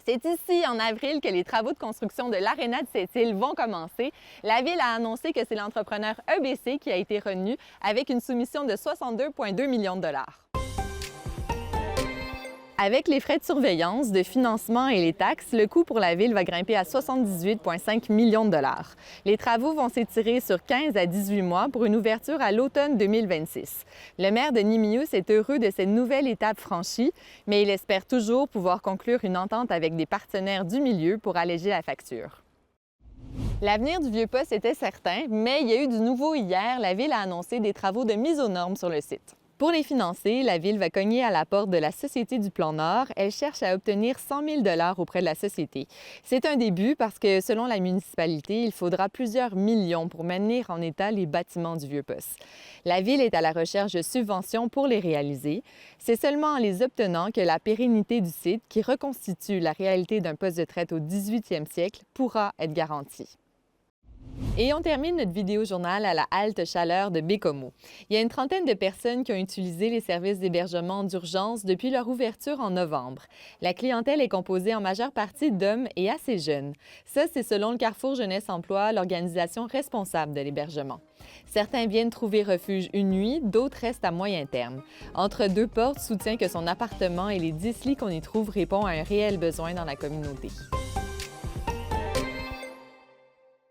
C'est ici, en avril, que les travaux de construction de l'Aréna de Sept-Îles vont commencer. La Ville a annoncé que c'est l'entrepreneur EBC qui a été retenu avec une soumission de 62,2 millions de dollars. Avec les frais de surveillance, de financement et les taxes, le coût pour la Ville va grimper à 78,5 millions de dollars. Les travaux vont s'étirer sur 15 à 18 mois pour une ouverture à l'automne 2026. Le maire de Nimius est heureux de cette nouvelle étape franchie, mais il espère toujours pouvoir conclure une entente avec des partenaires du milieu pour alléger la facture. L'avenir du Vieux-Poste était certain, mais il y a eu du nouveau hier. La Ville a annoncé des travaux de mise aux normes sur le site. Pour les financer, la Ville va cogner à la porte de la Société du Plan Nord. Elle cherche à obtenir 100 000 $ auprès de la Société. C'est un début parce que, selon la municipalité, il faudra plusieurs millions pour maintenir en état les bâtiments du Vieux-Poste. La Ville est à la recherche de subventions pour les réaliser. C'est seulement en les obtenant que la pérennité du site, qui reconstitue la réalité d'un poste de traite au 18e siècle, pourra être garantie. Et on termine notre vidéo-journal à la halte chaleur de Bécomo. Il y a une trentaine de personnes qui ont utilisé les services d'hébergement d'urgence depuis leur ouverture en novembre. La clientèle est composée en majeure partie d'hommes et assez jeunes. Ça, c'est selon le Carrefour Jeunesse Emploi, l'organisation responsable de l'hébergement. Certains viennent trouver refuge une nuit, d'autres restent à moyen terme. Entre deux portes soutient que son appartement et les 10 lits qu'on y trouve répondent à un réel besoin dans la communauté.